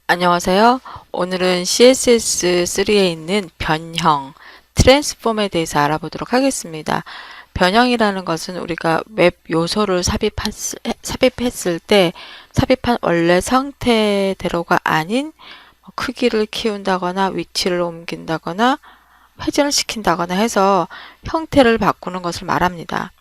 안녕하세요. 오늘은 CSS3에 있는 변형, 트랜스폼에 대해서 알아보도록 하겠습니다. 변형이라는 것은 우리가 웹 요소를 삽입했을 때 삽입한 원래 상태대로가 아닌 크기를 키운다거나 위치를 옮긴다거나 회전을 시킨다거나 해서 형태를 바꾸는 것을 말합니다.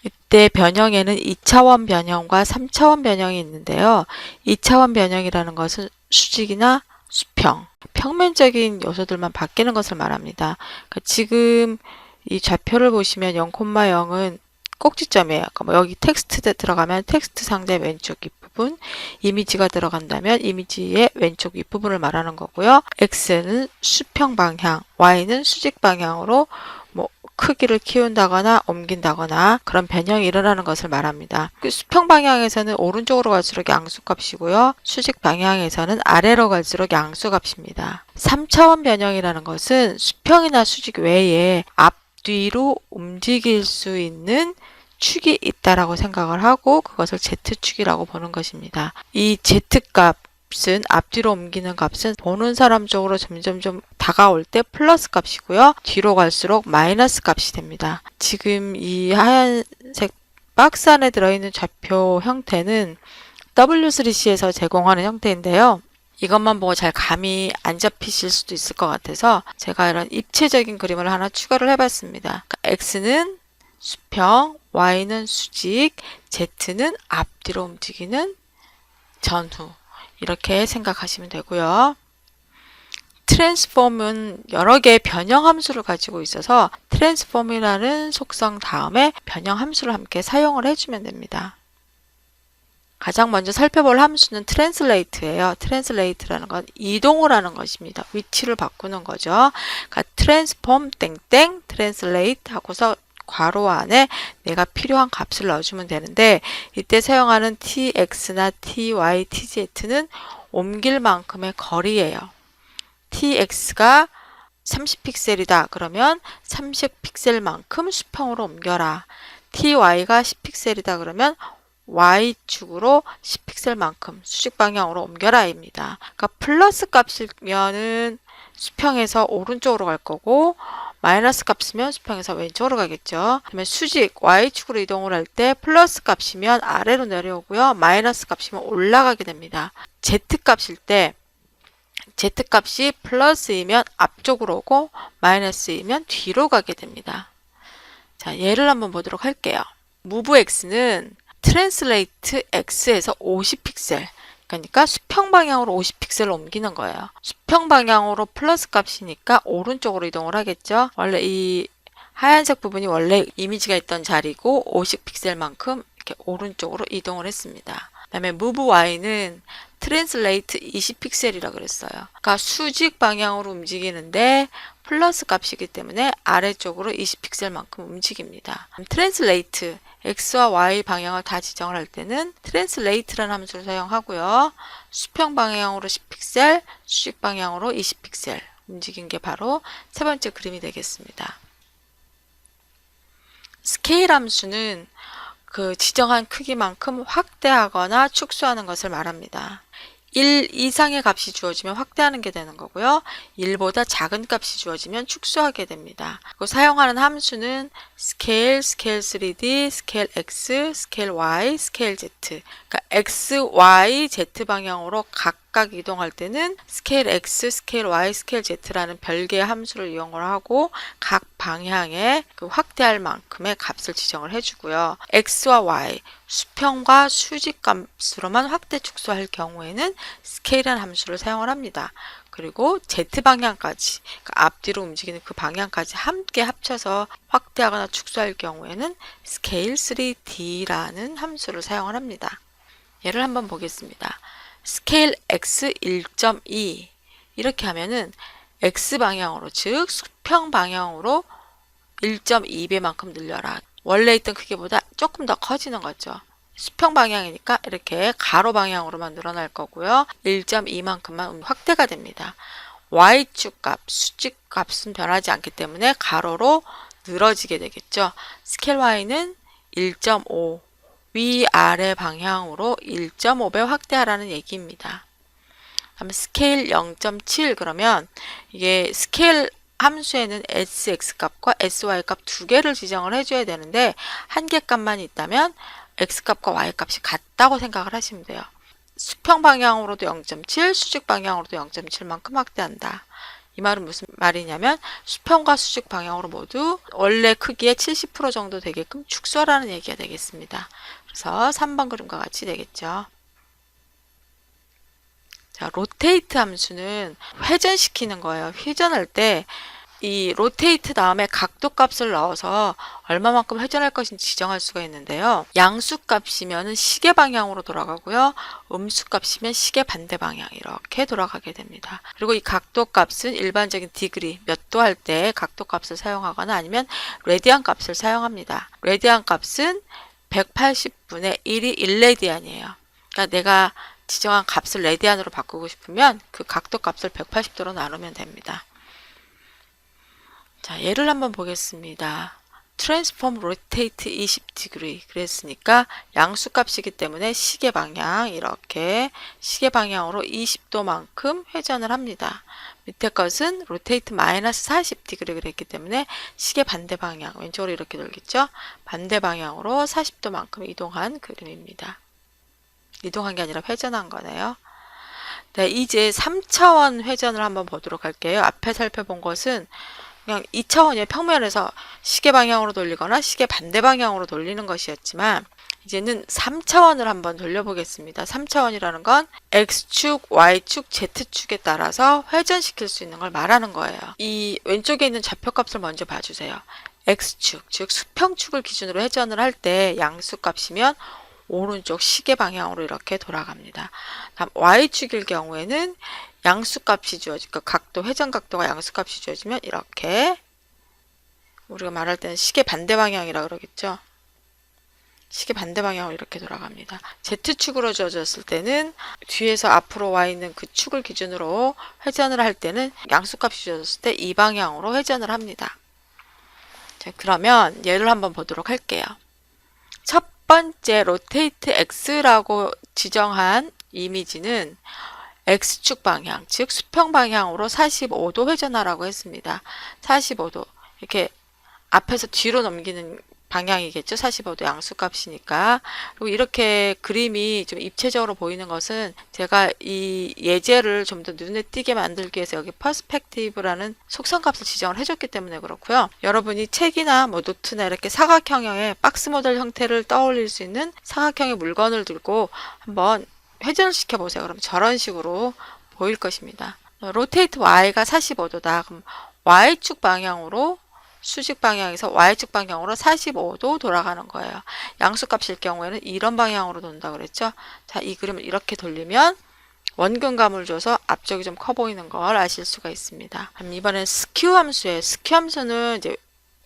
이때 변형에는 2차원 변형과 3차원 변형이 있는데요. 2차원 변형이라는 것은 수직이나 수평, 평면적인 요소들만 바뀌는 것을 말합니다. 그러니까 지금 이 좌표를 보시면 0,0은 꼭지점이에요. 그러니까 여기 텍스트 들어가면 텍스트 상자의 왼쪽 윗부분, 이미지가 들어간다면 이미지의 왼쪽 윗부분을 말하는 거고요. X는 수평 방향, Y는 수직 방향으로 크기를 키운다거나 옮긴다거나 그런 변형이 일어나는 것을 말합니다. 수평 방향에서는 오른쪽으로 갈수록 양수값이고요. 수직 방향에서는 아래로 갈수록 양수값입니다. 3차원 변형이라는 것은 수평이나 수직 외에 앞뒤로 움직일 수 있는 축이 있다라고 생각을 하고 그것을 Z축이라고 보는 것입니다. 이 Z값 값은 앞뒤로 옮기는 값은 보는 사람 쪽으로 점점 다가올 때 플러스 값이고요. 뒤로 갈수록 마이너스 값이 됩니다. 지금 이 하얀색 박스 안에 들어있는 좌표 형태는 W3C에서 제공하는 형태인데요. 이것만 보고 잘 감이 안 잡히실 수도 있을 것 같아서 제가 이런 입체적인 그림을 하나 추가를 해봤습니다. 그러니까 X는 수평, Y는 수직, Z는 앞뒤로 움직이는 전후 이렇게 생각하시면 되고요. 트랜스폼은 여러 개의 변형 함수를 가지고 있어서 트랜스폼이라는 속성 다음에 변형 함수를 함께 사용을 해주면 됩니다. 가장 먼저 살펴볼 함수는 트랜슬레이트예요. 트랜슬레이트라는 건 이동을 하는 것입니다. 위치를 바꾸는 거죠. 그러니까 트랜스폼 땡땡 트랜슬레이트 하고서 괄호 안에 내가 필요한 값을 넣어주면 되는데 이때 사용하는 tx나 ty, tz는 옮길 만큼의 거리예요. tx가 30픽셀이다. 그러면 30픽셀만큼 수평으로 옮겨라. ty가 10픽셀이다. 그러면 y축으로 10픽셀만큼 수직 방향으로 옮겨라 입니다. 그러니까 플러스 값이면은 수평에서 오른쪽으로 갈 거고 마이너스 값이면 수평에서 왼쪽으로 가겠죠. 그러면 수직 y축으로 이동을 할 때 플러스 값이면 아래로 내려오고요. 마이너스 값이면 올라가게 됩니다. z 값일 때 z 값이 플러스이면 앞쪽으로 오고 마이너스이면 뒤로 가게 됩니다. 자, 예를 한번 보도록 할게요. move x는 트랜슬레이트 x에서 50픽셀 그러니까 수평 방향으로 50픽셀을 옮기는 거예요. 수평 방향으로 플러스 값이니까 오른쪽으로 이동을 하겠죠. 원래 이 하얀색 부분이 원래 이미지가 있던 자리고 50픽셀만큼 이렇게 오른쪽으로 이동을 했습니다. 그 다음에 move y는 트랜슬레이트 20픽셀이라고 그랬어요. 그러니까 수직 방향으로 움직이는데 플러스 값이기 때문에 아래쪽으로 20픽셀만큼 움직입니다. 트랜슬레이트 x와 y 방향을 다 지정을 할 때는 트랜슬레이트라는 함수를 사용하고요. 수평 방향으로 10픽셀, 수직 방향으로 20픽셀 움직인 게 바로 세 번째 그림이 되겠습니다. 스케일 함수는 그 지정한 크기만큼 확대하거나 축소하는 것을 말합니다. 1 이상의 값이 주어지면 확대하는 게 되는 거고요. 1보다 작은 값이 주어지면 축소하게 됩니다. 그리고 사용하는 함수는 scale, scale 3D, scale x, scale y, scale z. 그러니까 x, y, z 방향으로 각각 이동할 때는 scale x, scale y, scale z라는 별개의 함수를 이용을 하고 각 방향에 그 확대할 만큼의 값을 지정을 해주고요. x와 y, 수평과 수직 값으로만 확대 축소할 경우에는 스케일이라는 함수를 사용을 합니다. 그리고 Z방향까지, 그러니까 앞뒤로 움직이는 그 방향까지 함께 합쳐서 확대하거나 축소할 경우에는 scale 3D라는 함수를 사용을 합니다. 예를 한번 보겠습니다. scale x 1.2 이렇게 하면은 X방향으로, 즉 수평 방향으로 1.2배만큼 늘려라. 원래 있던 크기보다 조금 더 커지는 거죠. 수평 방향이니까 이렇게 가로 방향으로만 늘어날 거고요. 1.2만큼만 확대가 됩니다. Y축 값, 수직 값은 변하지 않기 때문에 가로로 늘어지게 되겠죠. 스케일 Y는 1.5, 위아래 방향으로 1.5배 확대하라는 얘기입니다. 그다음에 스케일 0.7 그러면 이게 스케일 함수에는 sx 값과 sy 값 두 개를 지정을 해줘야 되는데 한 개 값만 있다면 x 값과 y 값이 같다고 생각을 하시면 돼요. 수평 방향으로도 0.7, 수직 방향으로도 0.7만큼 확대한다. 이 말은 무슨 말이냐면 수평과 수직 방향으로 모두 원래 크기의 70% 정도 되게끔 축소하라는 얘기가 되겠습니다. 그래서 3번 그림과 같이 되겠죠. 자, 로테이트 함수는 회전시키는 거예요. 회전할 때 이 로테이트 다음에 각도 값을 넣어서 얼마만큼 회전할 것인지 지정할 수가 있는데요. 양수 값이면 시계 방향으로 돌아가고요. 음수 값이면 시계 반대 방향 이렇게 돌아가게 됩니다. 그리고 이 각도 값은 일반적인 디그리 몇 도 할 때 각도 값을 사용하거나 아니면 레디안 값을 사용합니다. 레디안 값은 180분의 1이 1레디안이에요. 그러니까 내가 지정한 값을 레디안으로 바꾸고 싶으면 그 각도 값을 180도로 나누면 됩니다. 자, 예를 한번 보겠습니다. Transform Rotate 20° 그랬으니까 양수 값이기 때문에 시계 방향 이렇게 시계 방향으로 20도만큼 회전을 합니다. 밑에 것은 Rotate 마이너스 40° 그랬기 때문에 시계 반대 방향 왼쪽으로 이렇게 돌겠죠? 반대 방향으로 40도만큼 이동한 그림입니다. 이동한 게 아니라 회전한 거네요. 네, 이제 3차원 회전을 한번 보도록 할게요. 앞에 살펴본 것은 그냥 2차원의 평면에서 시계 방향으로 돌리거나 시계 반대 방향으로 돌리는 것이었지만 이제는 3차원을 한번 돌려보겠습니다. 3차원이라는 건 X축, Y축, Z축에 따라서 회전시킬 수 있는 걸 말하는 거예요. 이 왼쪽에 있는 좌표값을 먼저 봐주세요. X축, 즉 수평축을 기준으로 회전을 할 때 양수값이면 오른쪽 시계 방향으로 이렇게 돌아갑니다. 다음 Y축일 경우에는 양수값이 주어지고 각도, 회전 각도가 양수값이 주어지면 이렇게 우리가 말할 때는 시계 반대 방향이라 그러겠죠. 시계 반대 방향으로 이렇게 돌아갑니다. Z축으로 주어졌을 때는 뒤에서 앞으로 와 있는 그 축을 기준으로 회전을 할 때는 양수값이 주어졌을 때 이 방향으로 회전을 합니다. 자, 그러면 예를 한번 보도록 할게요. 첫 번째 로테이트 X라고 지정한 이미지는 X축 방향, 즉 수평 방향으로 45도 회전하라고 했습니다. 45도 이렇게 앞에서 뒤로 넘기는 방향이겠죠. 45도 양수값이니까. 그리고 이렇게 그림이 좀 입체적으로 보이는 것은 제가 이 예제를 좀 더 눈에 띄게 만들기 위해서 여기 퍼스펙티브라는 속성값을 지정을 해줬기 때문에 그렇고요. 여러분이 책이나 뭐 노트나 이렇게 사각형의 박스 모델 형태를 떠올릴 수 있는 사각형의 물건을 들고 한번 회전을 시켜보세요. 그럼 저런 식으로 보일 것입니다. 로테이트 Y가 45도다. 그럼 Y축 방향으로 수직 방향에서 Y축 방향으로 45도 돌아가는 거예요. 양수값일 경우에는 이런 방향으로 돈다 그랬죠. 자, 이 그림을 이렇게 돌리면 원근감을 줘서 앞쪽이 좀 커 보이는 걸 아실 수가 있습니다. 그럼 이번엔 스큐 함수예요. 스큐 함수는 이제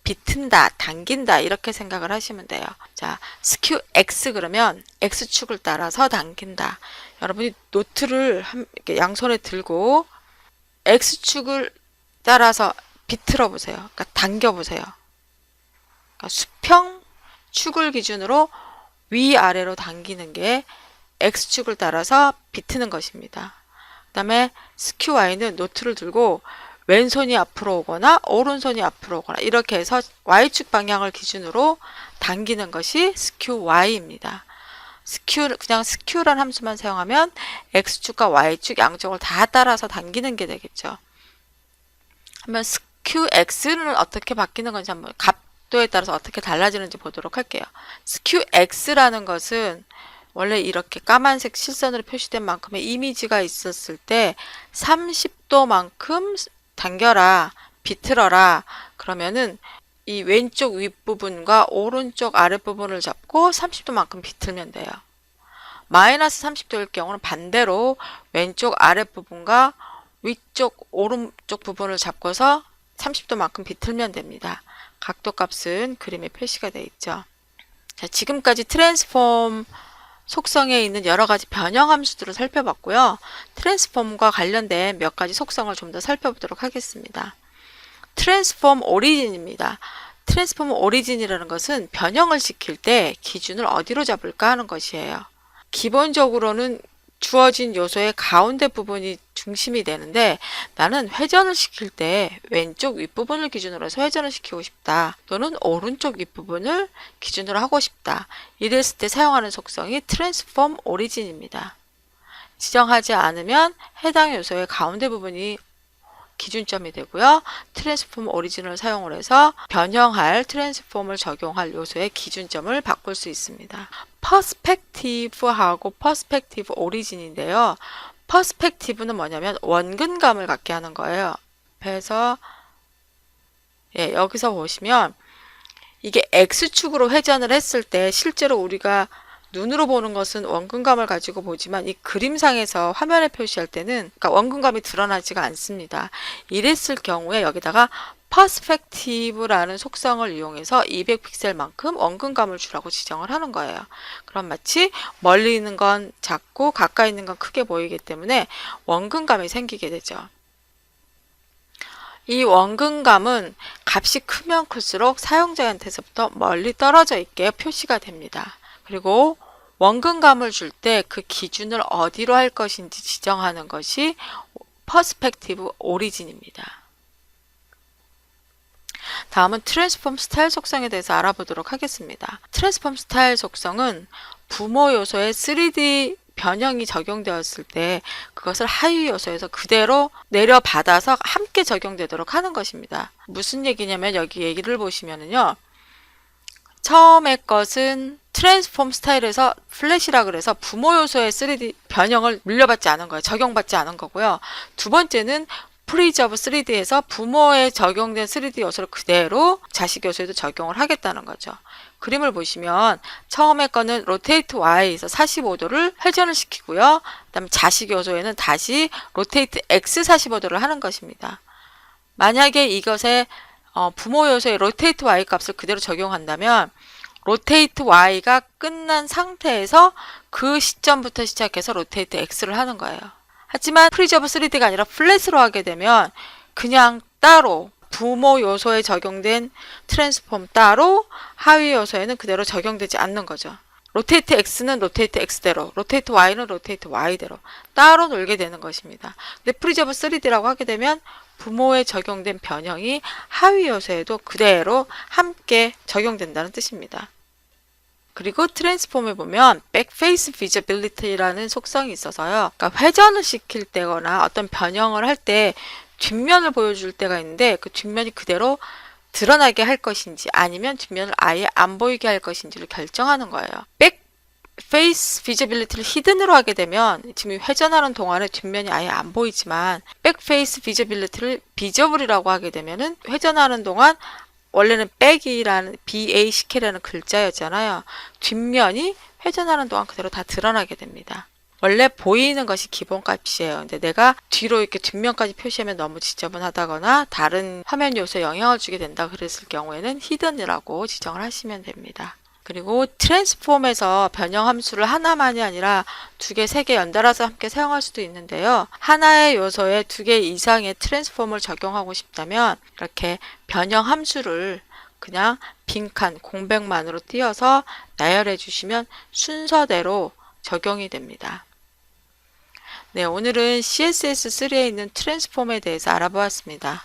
비튼다, 당긴다 이렇게 생각을 하시면 돼요. 자, 스큐 X 그러면 X축을 따라서 당긴다. 여러분이 노트를 이렇게 양손에 들고 X축을 따라서 비틀어 보세요. 그러니까 당겨 보세요. 그러니까 수평 축을 기준으로 위아래로 당기는 게 X축을 따라서 비트는 것입니다. 그 다음에 스큐 Y는 노트를 들고 왼손이 앞으로 오거나 오른손이 앞으로 오거나 이렇게 해서 Y축 방향을 기준으로 당기는 것이 스큐 Y입니다. 그냥 스큐라는 함수만 사용하면 X축과 Y축 양쪽을 다 따라서 당기는 게 되겠죠. 한번 스큐 X는 어떻게 바뀌는 건지 한번 각도에 따라서 어떻게 달라지는지 보도록 할게요. 스큐 X라는 것은 원래 이렇게 까만색 실선으로 표시된 만큼의 이미지가 있었을 때 30도만큼 당겨라, 비틀어라. 그러면은 이 왼쪽 윗부분과 오른쪽 아랫부분을 잡고 30도만큼 비틀면 돼요. 마이너스 30도일 경우는 반대로 왼쪽 아랫부분과 위쪽 오른쪽 부분을 잡고서 30도만큼 비틀면 됩니다. 각도 값은 그림에 표시가 되어 있죠. 자, 지금까지 트랜스폼 속성에 있는 여러 가지 변형 함수들을 살펴봤고요. 트랜스폼과 관련된 몇 가지 속성을 좀 더 살펴보도록 하겠습니다. 트랜스폼 오리진입니다. 트랜스폼 오리진이라는 것은 변형을 시킬 때 기준을 어디로 잡을까 하는 것이에요. 기본적으로는 주어진 요소의 가운데 부분이 중심이 되는데 나는 회전을 시킬 때 왼쪽 윗부분을 기준으로 해서 회전을 시키고 싶다. 또는 오른쪽 윗부분을 기준으로 하고 싶다. 이랬을 때 사용하는 속성이 트랜스폼 오리진입니다. 지정하지 않으면 해당 요소의 가운데 부분이 기준점이 되고요. 트랜스폼 오리진을 사용을 해서 변형할 트랜스폼을 적용할 요소의 기준점을 바꿀 수 있습니다. 퍼스펙티브하고 퍼스펙티브 오리진인데요. 퍼스펙티브는 뭐냐면 원근감을 갖게 하는 거예요. 그래서 여기서 보시면 이게 X축으로 회전을 했을 때 실제로 우리가 눈으로 보는 것은 원근감을 가지고 보지만 이 그림상에서 화면에 표시할 때는 그러니까 원근감이 드러나지가 않습니다. 이랬을 경우에 여기다가 퍼스펙티브라는 속성을 이용해서 200픽셀만큼 원근감을 주라고 지정을 하는 거예요. 그럼 마치 멀리 있는 건 작고 가까이 있는 건 크게 보이기 때문에 원근감이 생기게 되죠. 이 원근감은 값이 크면 클수록 사용자한테서부터 멀리 떨어져 있게 표시가 됩니다. 그리고 원근감을 줄 때 그 기준을 어디로 할 것인지 지정하는 것이 퍼스펙티브 오리진입니다. 다음은 트랜스폼 스타일 속성에 대해서 알아보도록 하겠습니다. 트랜스폼 스타일 속성은 부모 요소의 3D 변형이 적용되었을 때 그것을 하위 요소에서 그대로 내려받아서 함께 적용되도록 하는 것입니다. 무슨 얘기냐면 여기 얘기를 보시면은요. 처음의 것은 트랜스폼 스타일에서 플랫이라 그래서 부모 요소의 3D 변형을 물려받지 않은 거예요. 적용받지 않은 거고요. 두 번째는 프리저브 3D에서 부모에 적용된 3D 요소를 그대로 자식 요소에도 적용을 하겠다는 거죠. 그림을 보시면 처음에 거는 로테이트 Y에서 45도를 회전을 시키고요. 그 다음에 자식 요소에는 다시 로테이트 X 45도를 하는 것입니다. 만약에 이것에 부모 요소의 로테이트 Y 값을 그대로 적용한다면 로테이트 Y가 끝난 상태에서 그 시점부터 시작해서 로테이트 X를 하는 거예요. 하지만 프리저브 3D가 아니라 플랫으로 하게 되면 그냥 따로 부모 요소에 적용된 트랜스폼 따로 하위 요소에는 그대로 적용되지 않는 거죠. 로테이트 X는 로테이트 X대로, 로테이트 Y는 로테이트 Y대로 따로 놀게 되는 것입니다. 근데 프리저브 3D라고 하게 되면 부모에 적용된 변형이 하위 요소에도 그대로 함께 적용된다는 뜻입니다. 그리고 트랜스폼에 보면 백페이스 비저빌리티라는 속성이 있어서요. 그러니까 회전을 시킬 때거나 어떤 변형을 할 때 뒷면을 보여줄 때가 있는데 그 뒷면이 그대로 드러나게 할 것인지 아니면 뒷면을 아예 안 보이게 할 것인지를 결정하는 거예요. 백페이스 비저빌리티를 히든으로 하게 되면 지금 회전하는 동안에 뒷면이 아예 안 보이지만 백페이스 비저빌리티를 비저블이라고 하게 되면은 회전하는 동안 원래는 백이라는 BACK라는 글자였잖아요. 뒷면이 회전하는 동안 그대로 다 드러나게 됩니다. 원래 보이는 것이 기본값이에요. 근데 내가 뒤로 이렇게 뒷면까지 표시하면 너무 지저분하다거나 다른 화면 요소에 영향을 주게 된다 그랬을 경우에는 히든이라고 지정을 하시면 됩니다. 그리고 트랜스폼에서 변형 함수를 하나만이 아니라 2개, 3개 연달아서 함께 사용할 수도 있는데요. 하나의 요소에 2개 이상의 트랜스폼을 적용하고 싶다면 이렇게 변형 함수를 그냥 빈칸, 공백만으로 띄어서 나열해 주시면 순서대로 적용이 됩니다. 네, 오늘은 CSS3에 있는 트랜스폼에 대해서 알아보았습니다.